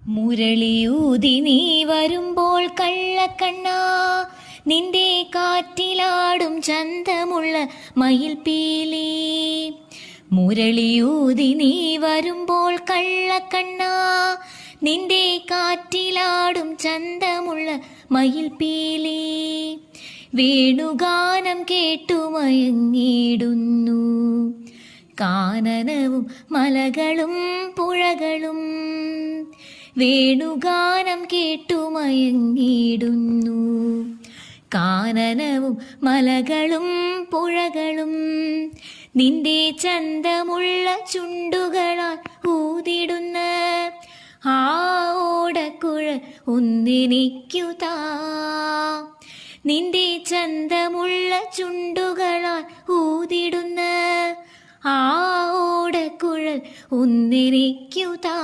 മുരളിയൂതി നീ വരുമ്പോൾ കള്ളക്കണ്ണാ, നിന്റെ കാറ്റിലാടും ചന്തമുള്ള മയിൽപീലി. മുരളിയൂതി നീ വരുമ്പോൾ കള്ളക്കണ്ണാ, നിന്റെ കാറ്റിലാടും ചന്തമുള്ള മയിൽപീലി. വേണുഗാനം കേട്ടു മയങ്ങിടുന്നു കാനനവും മലകളും പുഴകളും. വേണുഗാനം കേട്ടു മയങ്ങിടുന്നു കാനനവും മലകളും പുഴകളും. നിന്റെ ചന്തമുള്ള ചുണ്ടുകളാൽ ഊതിടുന്ന ആ ഓടക്കുഴൽ ഒന്നെനിക്കു താ. നിന്റെ ചന്തമുള്ള ചുണ്ടുകളാൽ ഊതിടുന്ന ആ ഓടക്കുഴൽ ഒന്നെനിക്കു താ.